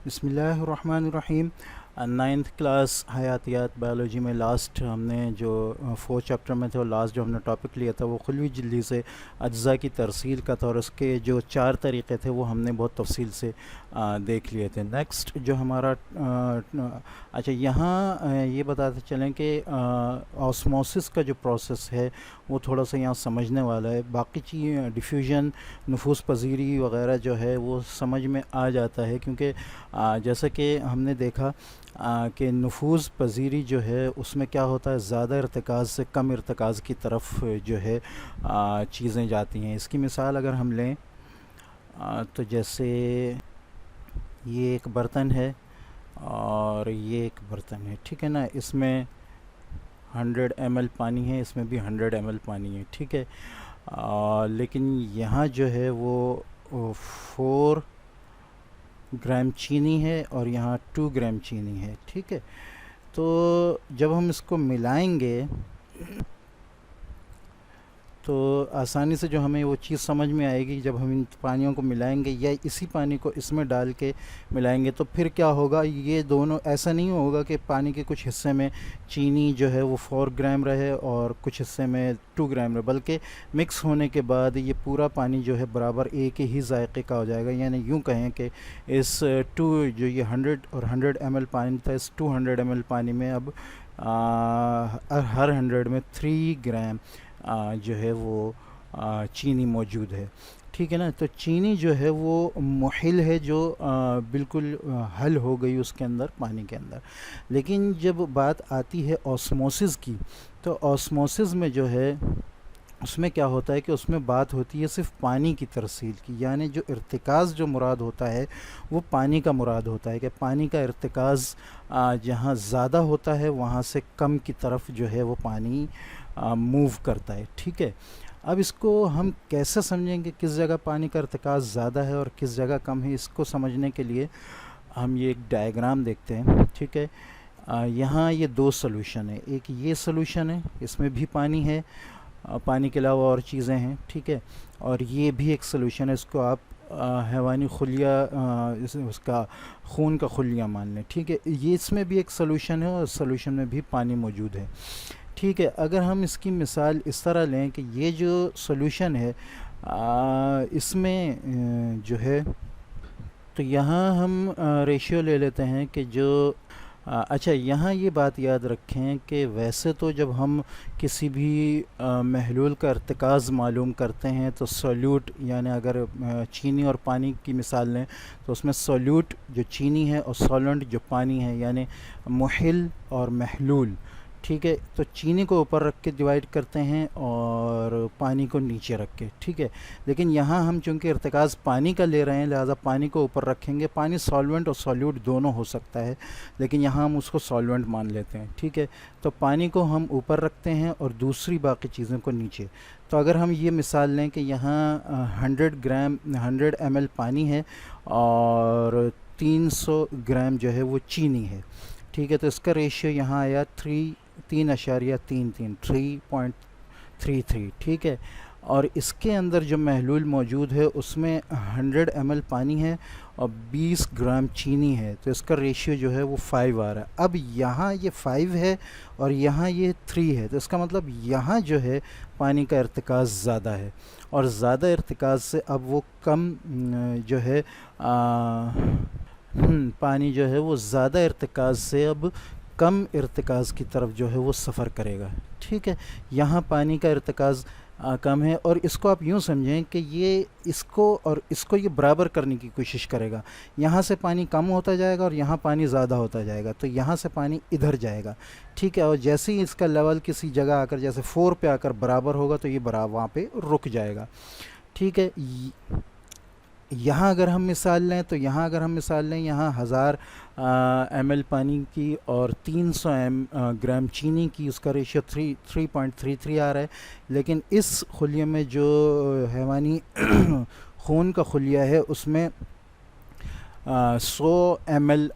بسم اللہ الرحمن الرحیم۔ نائنتھ کلاس حیاتیات بایولوجی میں لاسٹ ہم نے جو فورتھ چیپٹر میں تھے اور لاسٹ جو ہم نے ٹاپک لیا تھا وہ خلوی جلدی سے اجزاء کی ترسیل کا تھا، اور اس کے جو 4 طریقے تھے وہ ہم نے بہت تفصیل سے دیکھ لیے تھے۔ نیکسٹ جو ہمارا اچھا یہاں یہ بتاتے چلیں کہ آسموسس کا جو پروسیس ہے وہ تھوڑا سا یہاں سمجھنے والا ہے۔ باقی چیز ڈیفیوژن، نفوذ پذیری وغیرہ جو ہے وہ سمجھ میں آ جاتا ہے، کیونکہ جیسا کہ ہم نے دیکھا کہ نفوذ پذیری جو ہے اس میں کیا ہوتا ہے، زیادہ ارتکاز سے کم ارتکاز کی طرف جو ہے چیزیں جاتی ہیں۔ اس کی مثال اگر ہم لیں تو جیسے یہ ایک برتن ہے اور یہ ایک برتن ہے، ٹھیک ہے نا، اس میں 100 ml پانی ہے، اس میں بھی 100 ml پانی ہے، ٹھیک ہے، لیکن یہاں جو ہے وہ 4 گرام چینی ہے اور یہاں 2 گرام چینی ہے، ٹھیک ہے۔ تو جب ہم اس کو ملائیں گے تو آسانی سے جو ہمیں وہ چیز سمجھ میں آئے گی، جب ہم ان پانیوں کو ملائیں گے یا اسی پانی کو اس میں ڈال کے ملائیں گے تو پھر کیا ہوگا، یہ دونوں ایسا نہیں ہوگا کہ پانی کے کچھ حصے میں چینی جو ہے وہ 4 گرام رہے اور کچھ حصے میں 2 گرام رہے، بلکہ مکس ہونے کے بعد یہ پورا پانی جو ہے برابر ایک ہی ذائقے کا ہو جائے گا۔ یعنی یوں کہیں کہ اس جو یہ 100 اور 100 ml پانی تھا، اس 200 ml پانی میں اب ہر 100 میں 3 گرام جو ہے وہ چینی موجود ہے، ٹھیک ہے نا۔ تو چینی جو ہے وہ محل ہے، جو بالکل حل ہو گئی اس کے اندر، پانی کے اندر۔ لیکن جب بات آتی ہے آسموسس کی، تو آسموسس میں جو ہے اس میں کیا ہوتا ہے کہ اس میں بات ہوتی ہے صرف پانی کی ترسیل کی، یعنی جو ارتکاز جو مراد ہوتا ہے وہ پانی کا مراد ہوتا ہے، کہ پانی کا ارتکاز جہاں زیادہ ہوتا ہے وہاں سے کم کی طرف جو ہے وہ پانی موو کرتا ہے، ٹھیک ہے۔ اب اس کو ہم کیسے سمجھیں گے کس جگہ پانی کا ارتکاز زیادہ ہے اور کس جگہ کم ہے، اس کو سمجھنے کے لیے ہم یہ ایک ڈائیگرام دیکھتے ہیں، ٹھیک ہے۔ یہاں یہ 2 سلوشن ہے، ایک یہ سلوشن ہے، اس میں بھی پانی ہے، پانی کے علاوہ اور چیزیں ہیں، ٹھیک ہے، اور یہ بھی ایک سلوشن ہے، اس کو آپ حیوانی خلیہ اس کا خون کا خلیہ مان لیں، ٹھیک ہے۔ یہ اس میں بھی ایک سلوشن ہے اور سلوشن میں بھی پانی موجود ہے، ٹھیک ہے۔ اگر ہم اس کی مثال اس طرح لیں کہ یہ جو سلوشن ہے اس میں جو ہے، تو یہاں ہم ریشیو لے لیتے ہیں کہ جو اچھا یہاں یہ بات یاد رکھیں کہ ویسے تو جب ہم کسی بھی محلول کا ارتکاز معلوم کرتے ہیں تو سولیوٹ، یعنی اگر چینی اور پانی کی مثال لیں تو اس میں سولیوٹ جو چینی ہے اور سولنٹ جو پانی ہے، یعنی محل اور محلول، ٹھیک ہے۔ تو چینی کو اوپر رکھ کے ڈیوائڈ کرتے ہیں اور پانی کو نیچے رکھ کے، ٹھیک ہے۔ لیکن یہاں ہم چونکہ ارتکاز پانی کا لے رہے ہیں لہٰذا پانی کو اوپر رکھیں گے، پانی سالونٹ اور سولیوٹ دونوں ہو سکتا ہے لیکن یہاں ہم اس کو سالونٹ مان لیتے ہیں، ٹھیک ہے۔ تو پانی کو ہم اوپر رکھتے ہیں اور دوسری باقی چیزوں کو نیچے۔ تو اگر ہم یہ مثال لیں کہ یہاں 100 ml پانی ہے اور 300 گرام جو ہے وہ چینی ہے، ٹھیک ہے۔ تو اس کا ریشیو یہاں آیا 3.33 3.33، ٹھیک ہے۔ اور اس کے اندر جو محلول موجود ہے اس میں 100 ml پانی ہے اور 20 گرام چینی ہے، تو اس کا ریشیو جو ہے وہ 5 آ رہا ہے۔ اب یہاں یہ 5 ہے اور یہاں یہ 3 ہے، تو اس کا مطلب یہاں جو ہے پانی کا ارتکاز زیادہ ہے، اور زیادہ ارتکاز سے اب وہ کم جو ہے پانی جو ہے وہ زیادہ ارتکاز سے اب کم ارتکاز کی طرف جو ہے وہ سفر کرے گا، ٹھیک ہے۔ یہاں پانی کا ارتکاز کم ہے، اور اس کو آپ یوں سمجھیں کہ یہ اس کو یہ برابر کرنے کی کوشش کرے گا، یہاں سے پانی کم ہوتا جائے گا اور یہاں پانی زیادہ ہوتا جائے گا، تو یہاں سے پانی ادھر جائے گا، ٹھیک ہے۔ اور جیسے ہی اس کا لیول کسی جگہ آ کر جیسے 4 پہ آ کر برابر ہوگا تو یہ برابر وہاں پہ رک جائے گا، ٹھیک ہے۔ یہاں اگر ہم مثال لیں تو یہاں 1000 ml پانی کی اور 300 گرام چینی کی، اس کا ریشیو 3.33 آ رہا ہے، لیکن اس خلیے میں جو حیوانی خون کا خلیہ ہے اس میں 100 ml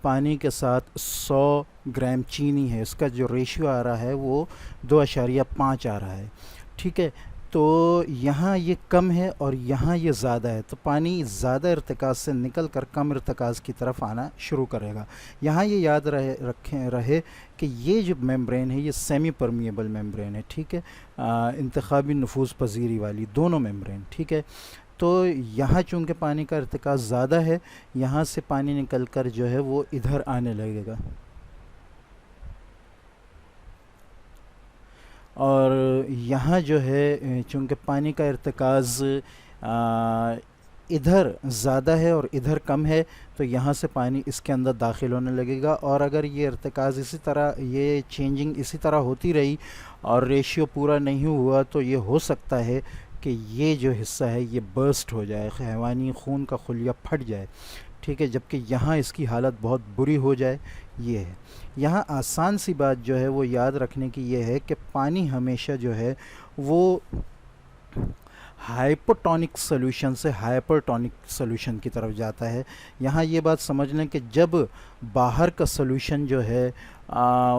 پانی کے ساتھ 100 گرام چینی ہے، اس کا جو ریشیو آ رہا ہے وہ 2.5 آ رہا ہے، ٹھیک ہے۔ تو یہاں یہ کم ہے اور یہاں یہ زیادہ ہے، تو پانی زیادہ ارتکاز سے نکل کر کم ارتکاز کی طرف آنا شروع کرے گا۔ یہاں یہ یاد رہے کہ یہ جو ممبرین ہے یہ سیمی پرمیبل ممبرین ہے، ٹھیک ہے، انتخابی نفوذ پذیری والی دونوں ممبرین، ٹھیک ہے۔ تو یہاں چونکہ پانی کا ارتکاز زیادہ ہے، یہاں سے پانی نکل کر جو ہے وہ ادھر آنے لگے گا، اور یہاں جو ہے چونکہ پانی کا ارتکاز ادھر زیادہ ہے اور ادھر کم ہے، تو یہاں سے پانی اس کے اندر داخل ہونے لگے گا، اور اگر یہ ارتکاز اسی طرح، یہ چینجنگ اسی طرح ہوتی رہی اور ریشیو پورا نہیں ہوا، تو یہ ہو سکتا ہے کہ یہ جو حصہ ہے یہ برسٹ ہو جائے، حیوانی خون کا خلیہ پھٹ جائے، ٹھیک ہے، جبکہ یہاں اس کی حالت بہت بری ہو جائے۔ یہ ہے یہاں آسان سی بات جو ہے وہ یاد رکھنے کی یہ ہے کہ پانی ہمیشہ جو ہے وہ ہائپوٹونک سلوشن سے ہائپرٹونک سلوشن کی طرف جاتا ہے۔ یہاں یہ بات سمجھ لیں کہ جب باہر کا سلوشن جو ہے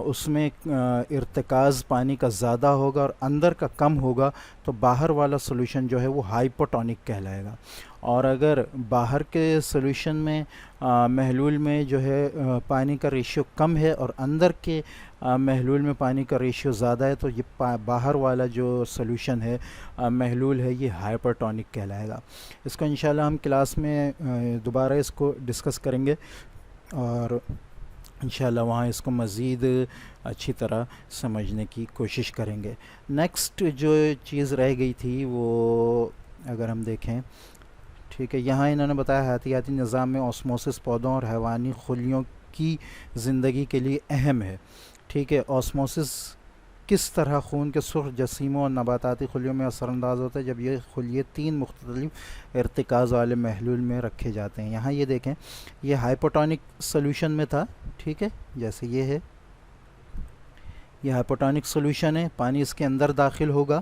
اس میں ارتکاز پانی کا زیادہ ہوگا اور اندر کا کم ہوگا، تو باہر والا سلوشن جو ہے وہ ہائپوٹونک کہلائے گا، اور اگر باہر کے سلوشن میں محلول میں جو ہے پانی کا ریشیو کم ہے اور اندر کے محلول میں پانی کا ریشیو زیادہ ہے، تو یہ باہر والا جو سلوشن ہے محلول ہے یہ ہائپرٹونک کہلائے گا۔ اس کو انشاءاللہ ہم کلاس میں دوبارہ اس کو ڈسکس کریں گے، اور انشاءاللہ وہاں اس کو مزید اچھی طرح سمجھنے کی کوشش کریں گے۔ نیکسٹ جو چیز رہ گئی تھی وہ اگر ہم دیکھیں، ٹھیک ہے، یہاں انہوں نے بتایا حیاتیاتی نظام میں اوسموسس پودوں اور حیوانی خلیوں کی زندگی کے لیے اہم ہے، ٹھیک ہے۔ اوسموسس کس طرح خون کے سرخ جسیموں اور نباتاتی خلیوں میں اثر انداز ہوتا ہے جب یہ خلیے 3 مختلف ارتکاز والے محلول میں رکھے جاتے ہیں۔ یہاں یہ دیکھیں، یہ ہائپوٹونک سلوشن میں تھا، ٹھیک ہے، جیسے یہ ہے، یہ ہائپوٹونک سلوشن ہے، پانی اس کے اندر داخل ہوگا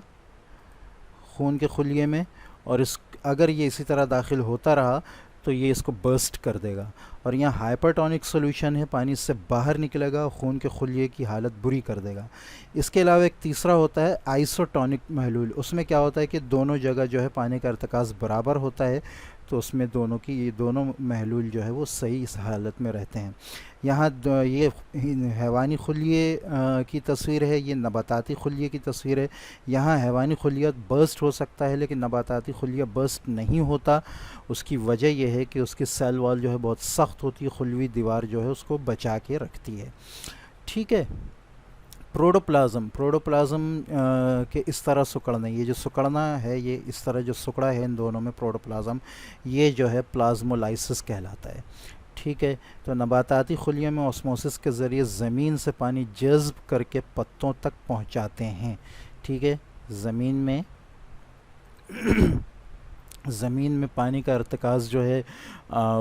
خون کے خلیے میں، اور اگر یہ اسی طرح داخل ہوتا رہا تو یہ اس کو برسٹ کر دے گا، اور یہاں ہائپرٹونک سلوشن ہے، پانی اس سے باہر نکلے گا، خون کے خلیے کی حالت بری کر دے گا۔ اس کے علاوہ ایک تیسرا ہوتا ہے آئسوٹونک محلول، اس میں کیا ہوتا ہے کہ دونوں جگہ جو ہے پانی کا ارتکاز برابر ہوتا ہے، تو اس میں یہ دونوں محلول جو ہے وہ صحیح اس حالت میں رہتے ہیں۔ یہاں یہ حیوانی خلیے کی تصویر ہے، یہ نباتاتی خلیے کی تصویر ہے۔ یہاں حیوانی خلیہ برسٹ ہو سکتا ہے لیکن نباتاتی خلیہ برسٹ نہیں ہوتا، اس کی وجہ یہ ہے کہ اس کی سیل وال جو ہے بہت سخت ہوتی ہے، خلوی دیوار جو ہے اس کو بچا کے رکھتی ہے، ٹھیک ہے۔ پروٹوپلازم کے اس طرح سکڑنا، یہ جو سکڑنا ہے، یہ اس طرح جو سکڑا ہے ان دونوں میں پروٹوپلازم، یہ جو ہے پلازمولائسس کہلاتا ہے، ٹھیک ہے۔ تو نباتاتی خلیوں میں اوسموسس کے ذریعے زمین سے پانی جذب کر کے پتوں تک پہنچاتے ہیں، ٹھیک ہے۔ زمین میں پانی کا ارتکاز جو ہے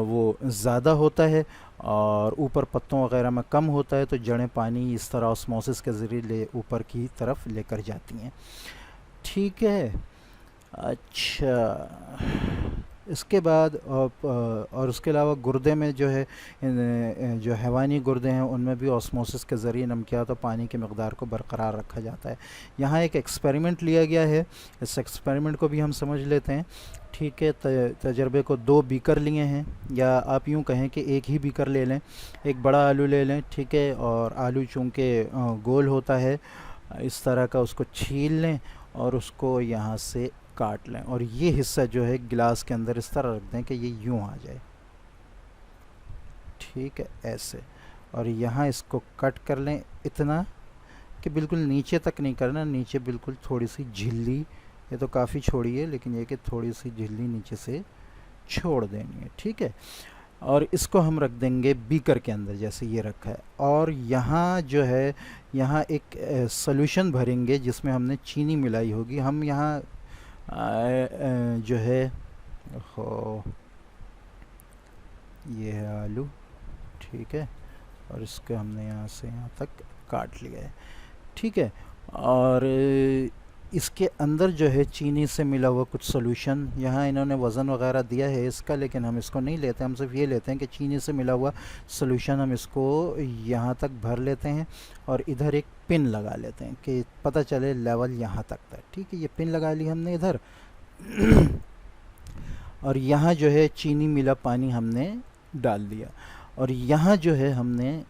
وہ زیادہ ہوتا ہے اور اوپر پتوں وغیرہ میں کم ہوتا ہے، تو جڑیں پانی اس طرح اوسموسس کے ذریعے اوپر کی طرف لے کر جاتی ہیں، ٹھیک ہے۔ اچھا، اس کے بعد اور اس کے علاوہ گردے میں جو ہے جو حیوانی گردے ہیں ان میں بھی اوسموسس کے ذریعے نمکیات و پانی کی مقدار کو برقرار رکھا جاتا ہے۔ یہاں ایک ایکسپیریمنٹ لیا گیا ہے، اس ایکسپیریمنٹ کو بھی ہم سمجھ لیتے ہیں، ٹھیک ہے۔ تجربے کو 2 بیکر لیے ہیں، یا آپ یوں کہیں کہ ایک ہی بیکر لے لیں، ایک بڑا آلو لے لیں، ٹھیک ہے، اور آلو چونکہ گول ہوتا ہے اس طرح کا، اس کو چھیل لیں اور اس کو یہاں سے کاٹ لیں، اور یہ حصہ جو ہے گلاس کے اندر اس طرح رکھ دیں کہ یہ یوں آ جائے، ٹھیک ہے، ایسے، اور یہاں اس کو کٹ کر لیں اتنا کہ بالکل نیچے تک نہیں کرنا، نیچے بالکل تھوڑی سی جھلی، یہ تو کافی چھوڑی ہے لیکن یہ کہ تھوڑی سی جھلی نیچے سے چھوڑ دینی ہے، ٹھیک ہے، اور اس کو ہم رکھ دیں گے بیکر کے اندر جیسے یہ رکھا ہے، اور یہاں جو ہے یہاں ایک سلوشن بھریں گے جس میں ہم نے چینی ملائی ہوگی۔ ہم یہاں جو ہے یہ ہے آلو، ٹھیک ہے، اور اس کو ہم نے یہاں سے یہاں تک کاٹ لیا ہے، ٹھیک ہے، اور اس کے اندر جو ہے چینی سے ملا ہوا کچھ سولوشن، یہاں انہوں نے وزن وغیرہ دیا ہے اس کا، لیکن ہم اس کو نہیں لیتے، ہم صرف یہ لیتے ہیں کہ چینی سے ملا ہوا سولوشن ہم اس کو یہاں تک بھر لیتے ہیں اور ادھر ایک پن لگا لیتے ہیں کہ پتہ چلے لیول یہاں تک تھا. ٹھیک ہے، یہ پن لگا لی ہم نے ادھر اور یہاں جو ہے چینی ملا پانی ہم نے ڈال دیا، اور یہاں جو ہے ہم نے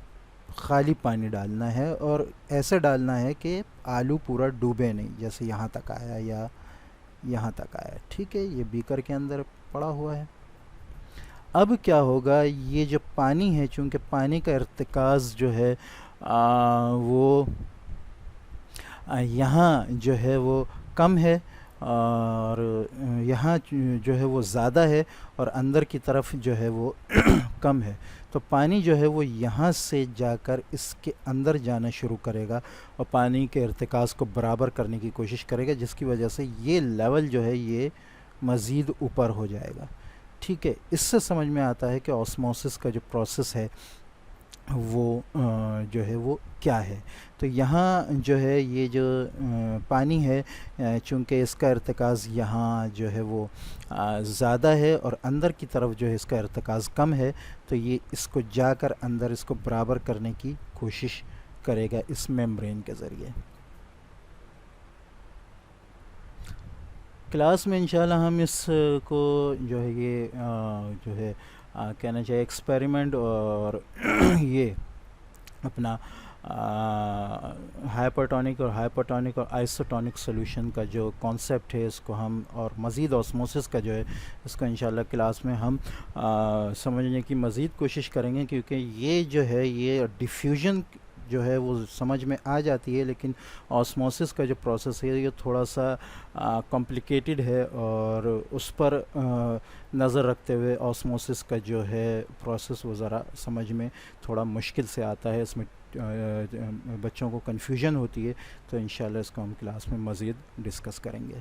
خالی پانی ڈالنا ہے، اور ایسے ڈالنا ہے کہ آلو پورا ڈوبے نہیں، جیسے یہاں تک آیا یا یہاں تک آیا. ٹھیک ہے، یہ بیکر کے اندر پڑا ہوا ہے. اب کیا ہوگا، یہ جو پانی ہے، چونکہ پانی کا ارتکاز جو ہے وہ یہاں جو ہے وہ کم ہے، اور یہاں جو ہے وہ زیادہ ہے، اور اندر کی طرف جو ہے وہ کم ہے. تو پانی جو ہے وہ یہاں سے جا کر اس کے اندر جانا شروع کرے گا اور پانی کے ارتکاز کو برابر کرنے کی کوشش کرے گا، جس کی وجہ سے یہ لیول جو ہے یہ مزید اوپر ہو جائے گا. ٹھیک ہے، اس سے سمجھ میں آتا ہے کہ آسموسس کا جو پروسیس ہے وہ جو ہے وہ کیا ہے. تو یہاں جو ہے یہ جو پانی ہے، چونکہ اس کا ارتکاز یہاں جو ہے وہ زیادہ ہے اور اندر کی طرف جو ہے اس کا ارتکاز کم ہے، تو یہ اس کو جا کر اندر اس کو برابر کرنے کی کوشش کرے گا اس میمبرین کے ذریعے. کلاس میں انشاءاللہ ہم اس کو جو ہے یہ جو ہے کہنا چاہیے ایکسپیریمنٹ اور یہ اپنا ہائپرٹونک اور آئسوٹونک سولوشن کا جو کانسیپٹ ہے اس کو ہم، اور مزید آسموسس کا جو ہے اس کو انشاءاللہ کلاس میں ہم سمجھنے کی مزید کوشش کریں گے، کیونکہ یہ جو ہے یہ ڈیفیوژن جو ہے وہ سمجھ میں آ جاتی ہے، لیکن آسموسس کا جو پروسیس ہے یہ تھوڑا سا کمپلیکیٹڈ ہے، اور اس پر نظر رکھتے ہوئے آسموسس کا جو ہے پروسیس وہ ذرا سمجھ میں تھوڑا مشکل سے آتا ہے، اس میں بچوں کو کنفیوژن ہوتی ہے. تو انشاءاللہ اس کو ہم کلاس میں مزید ڈسکس کریں گے.